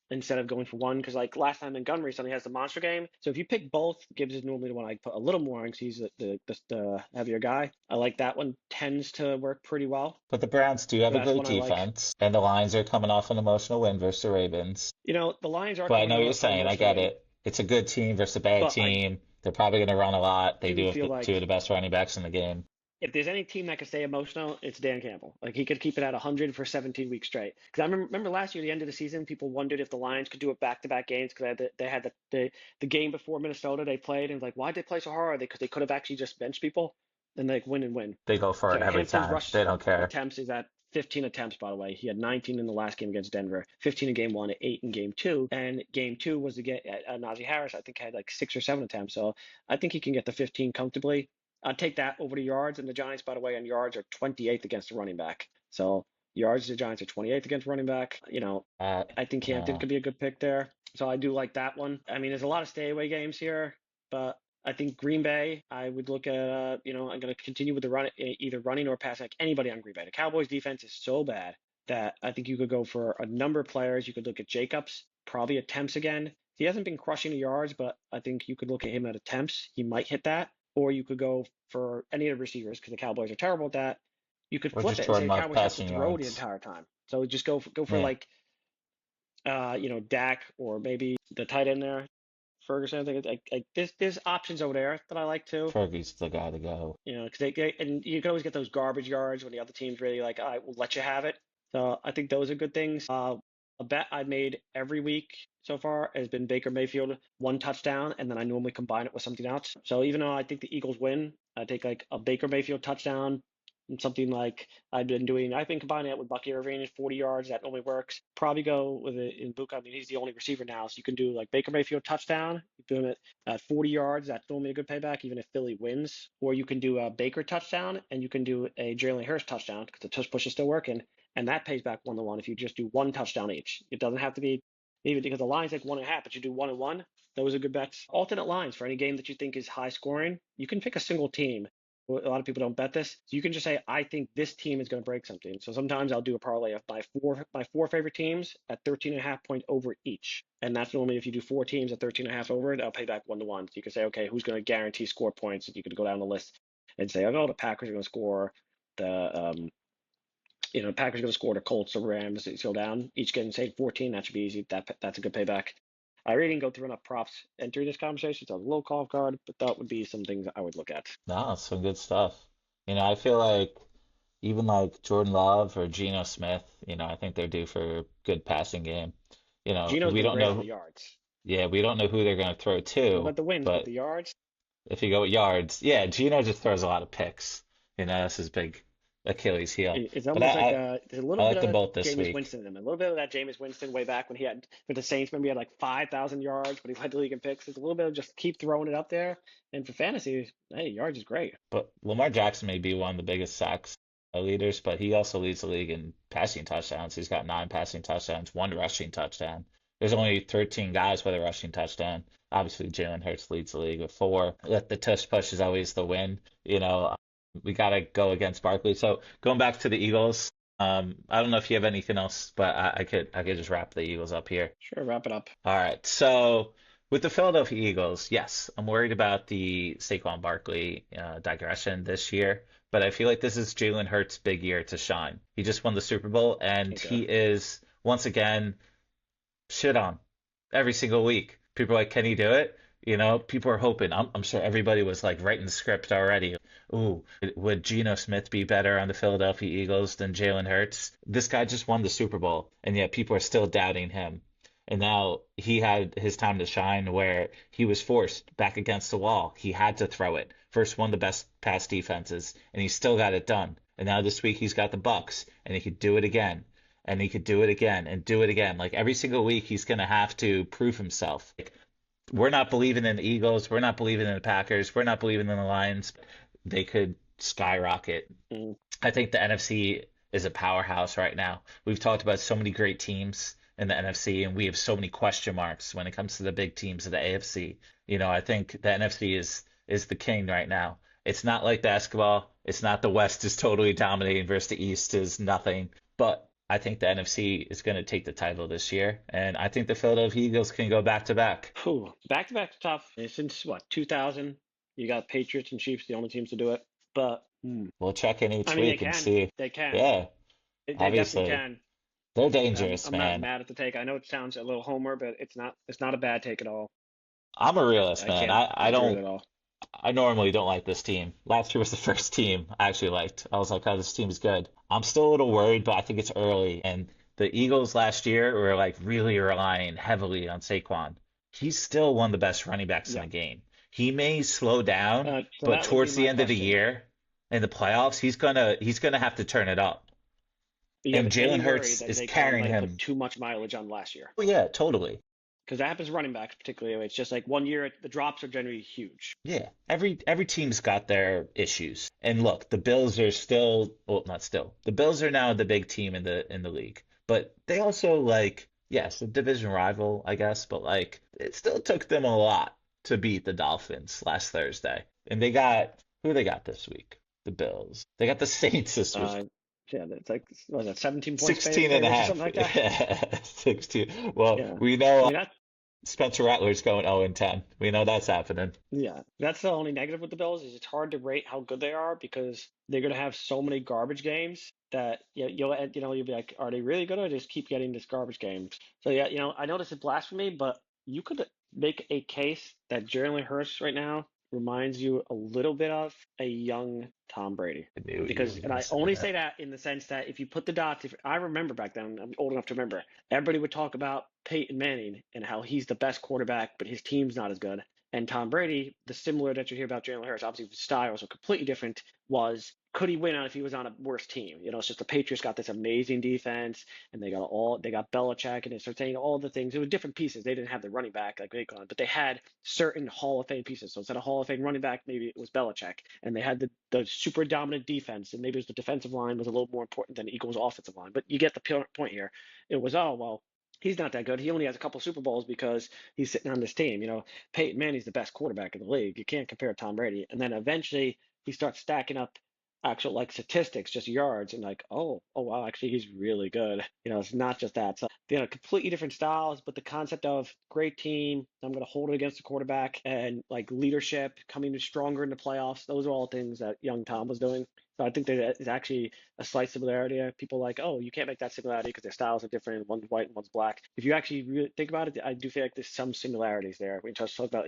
instead of going for one. Because like last time Montgomery suddenly has the monster game. So if you pick both, Gibbs is normally the one I put a little more on because he's the heavier guy. I like that one. Tends to work pretty well. But the Browns do have So a that's great one I like. defense, and the Lions are coming off an emotional win versus the Ravens. The Lions are But I coming know what you're on an saying. I emotional get win, it. It's a good team versus a bad but I team. They're probably going to run a lot. They do do have feel two of like the best running backs in the game. if there's any team that can stay emotional, it's Dan Campbell. Like he could keep it at 100 for 17 weeks straight. Because I remember last year, the end of the season, people wondered if the Lions could do it back-to-back games because they had the game before Minnesota they played and like why'd they play so hard? Because they could have actually just benched people and like win and win. They go for it So every Hampton's time. They rush don't care. attempts is at 15 attempts, by the way. He had 19 in the last game against Denver, 15 in game one, 8 in game two. And game two was again Najee Harris, I think, had like 6 or 7 attempts. So I think he can get the 15 comfortably. I'd take that over the yards. And the Giants, by the way, on yards are 28th against the running back. So yards, the Giants are 28th against running back. I think Hampton Yeah. could be a good pick there. So I do like that one. I mean, there's a lot of stay away games here, but I think Green Bay, I would look at, I'm going to continue with the run, either running or passing, like anybody on Green Bay. The Cowboys defense is so bad that I think you could go for a number of players. You could look at Jacobs, probably attempts again. He hasn't been crushing the yards, but I think you could look at him at attempts. He might hit that. Or you could go for any of the receivers because the Cowboys are terrible at that. You could Or flip just it and say Jordan the Love Cowboys have to passing throw the yards. entire time. So just go for Yeah. like, Dak or maybe the tight end there, Ferguson. I think there's options over there that I like too. Fergie's the guy to go. Because and you can always get those garbage yards when the other team's really like, all right, we'll let you have it. So I think those are good things. A bet I've made every week so far has been Baker Mayfield 1 touchdown, and then I normally combine it with something else. So even though I think the Eagles win, I take like a Baker Mayfield touchdown and something like I've been combining it with Bucky Irving at 40 yards. That normally works. Probably go with it in Buka. I mean, he's the only receiver now, so you can do like Baker Mayfield touchdown. You do it at 40 yards. That's normally a good payback, even if Philly wins. Or you can do a Baker touchdown, and you can do a Jalen Hurts touchdown because the tush push is still working, and that pays back 1-1 if you just do one touchdown each. It doesn't have to be even because the line's like 1.5, but you do 1-1. Those are good bets. Alternate lines for any game that you think is high scoring. You can pick a single team. A lot of people don't bet this. So you can just say, I think this team is going to break something. So sometimes I'll do a parlay of my four favorite teams at 13.5 point over each. And that's normally if you do 4 teams at 13.5 over, that'll pay back 1-1. So you can say, okay, who's going to guarantee score points? And you could go down the list and say, oh, the Packers are going to score. Packers are going to score the Colts or Rams. Go down. Each getting, say, 14. That should be easy. That's a good payback. I really didn't go through enough props entering this conversation, so a little call card, but that would be some things I would look at. No, it's some good stuff. I feel like even like Jordan Love or Geno Smith, I think they're due for a good passing game. Geno's We been don't great on know, the yards. yeah, we don't know who they're going to throw I don't know to, about the wins, but but the yards, if you go with yards, yeah, Geno just throws a lot of picks. That's his big Achilles heel. it's But almost like there's a I little bit like them of both this Jameis week. Winston in him. A little bit of that Jameis Winston way back when he had with the Saints. Remember he had like 5,000 yards, but he led the league in picks. It's a little bit of just keep throwing it up there. And for fantasy, hey, yards is great. But Lamar Jackson may be one of the biggest sacks leaders, but he also leads the league in passing touchdowns. He's got 9 passing touchdowns, 1 rushing touchdown. There's only 13 guys with a rushing touchdown. Obviously, Jalen Hurts leads the league with 4. Let the tush push is always the win. We got to go against Barkley. So going back to the Eagles, I don't know if you have anything else, but I could just wrap the Eagles up here. Sure, wrap it up. All right. So with the Philadelphia Eagles, yes, I'm worried about the Saquon Barkley digression this year, but I feel like this is Jalen Hurts' big year to shine. He just won the Super Bowl, and Okay. he is once again shit on every single week. People are like, can he do it? People are hoping. I'm sure everybody was like writing the script already. Ooh, would Geno Smith be better on the Philadelphia Eagles than Jalen Hurts? This guy just won the Super Bowl, and yet people are still doubting him. And now he had his time to shine where he was forced back against the wall. He had to throw it. First one of the best pass defenses, and he still got it done. And now this week he's got the Bucks, and he could do it again, and he could do it again, and do it again. Like every single week, he's gonna have to prove himself. Like, we're not believing in the Eagles. We're not believing in the Packers. We're not believing in the Lions. They could skyrocket. Mm. I think the NFC is a powerhouse right now. We've talked about so many great teams in the NFC, and we have so many question marks when it comes to the big teams of the AFC. I think the NFC is the king right now. It's not like basketball. It's not the West is totally dominating versus the East is nothing. But I think the NFC is going to take the title this year, and I think the Philadelphia Eagles can go back to back. Back to back's tough. Since what, 2000? You got Patriots and Chiefs, the only teams to do it. But We'll check in each I mean, week and see. they can, Yeah, they obviously definitely can. they're dangerous, I'm not man. mad at the take. I know it sounds a little homer, but it's not a bad take at all. I'm a realist, I man. can't I disagree with don't it at all. I normally don't like this team. Last year was the first team I actually liked. I was like, oh, this team's good. I'm still a little worried, but I think it's early. And the Eagles last year were like really relying heavily on Saquon. He's still one of the best running backs in Yeah. the game. He may slow down, So but that would be towards the my end of the question. year in the playoffs, he's gonna have to turn it up. Yeah, And but any Jalen worry Hurts that is they carrying might him. put too much mileage on last year? Oh yeah, totally. Because that happens to running backs, particularly. It's just like one year, the drops are generally huge. Yeah, every team's got their issues. And look, the Bills are still, well, not still. The Bills are now the big team in the league. But they also like, yes, a division rival, I guess, but like it still took them a lot to beat the Dolphins last Thursday. And they got who they got this week? The Bills. They got the Saints this week. Uh, yeah, it's like, what was that, 17 points 16 and a favorites or half. something like that? Yeah, 16. Well, Yeah. we I know mean, Spencer Rattler's going 0 and 10. We know that's happening. yeah, that's the only negative with the Bills is it's hard to rate how good they are because they're going to have so many garbage games that you'll be like, are they really good or just keep getting this garbage game? So yeah, I know this is blasphemy, but you could make a case that Jalen Hurts right now reminds you a little bit of a young Tom Brady. I knew you were And gonna I say only that. say that in the sense that if you put the dots, if I remember back then, I'm old enough to remember, everybody would talk about Peyton Manning and how he's the best quarterback, but his team's not as good. And Tom Brady, the similar that you hear about Jalen Hurts, obviously the styles are completely different, was could he win out if he was on a worse team? It's just the Patriots got this amazing defense and they got Belichick and they started saying all the things. It was different pieces. They didn't have the running back like Akon, but they had certain Hall of Fame pieces. So instead of Hall of Fame running back, maybe it was Belichick. And they had the super dominant defense, and maybe it was the defensive line was a little more important than the Eagles' offensive line. But you get the point here. It was, oh, well, he's not that good. He only has a couple Super Bowls because he's sitting on this team. Peyton Manning's the best quarterback in the league. You can't compare Tom Brady. And then eventually he starts stacking up actual like statistics, just yards, and like, oh wow, actually he's really good. It's not just that. So completely different styles, but the concept of great team, I'm going to hold it against the quarterback, and like leadership, coming stronger in the playoffs. Those are all things that young Tom was doing. So I think there is actually a slight similarity. People like, oh, you can't make that similarity because their styles are different. One's white and one's black. If you actually really think about it, I do feel like there's some similarities there. We just talked about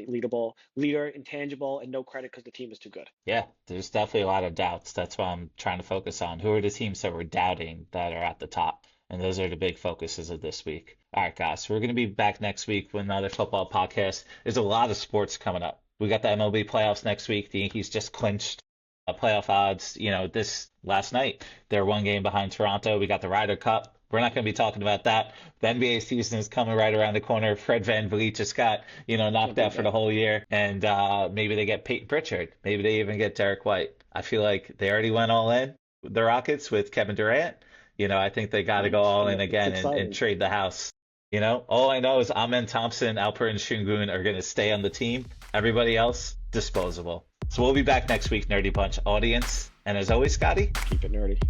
leader, intangible, and no credit because the team is too good. Yeah, there's definitely a lot of doubts. That's why I'm trying to focus on who are the teams that we're doubting that are at the top. And those are the big focuses of this week. All right, guys, so we're going to be back next week with another football podcast. There's a lot of sports coming up. We got the MLB playoffs next week. The Yankees just clinched playoff odds, this last night. They're one game behind Toronto. We got the Ryder Cup. We're not going to be talking about that. The NBA season is coming right around the corner. Fred VanVleet just got, knocked out for the whole year. And maybe they get Peyton Pritchard. Maybe they even get Derek White. I feel like they already went all in, the Rockets, with Kevin Durant. I think they got to go all in again and trade the house. All I know is Amen Thompson, Alperen Şengün are going to stay on the team. Everybody else, disposable. So we'll be back next week, Nerdy Punch audience. And as always, Scotty, keep it nerdy.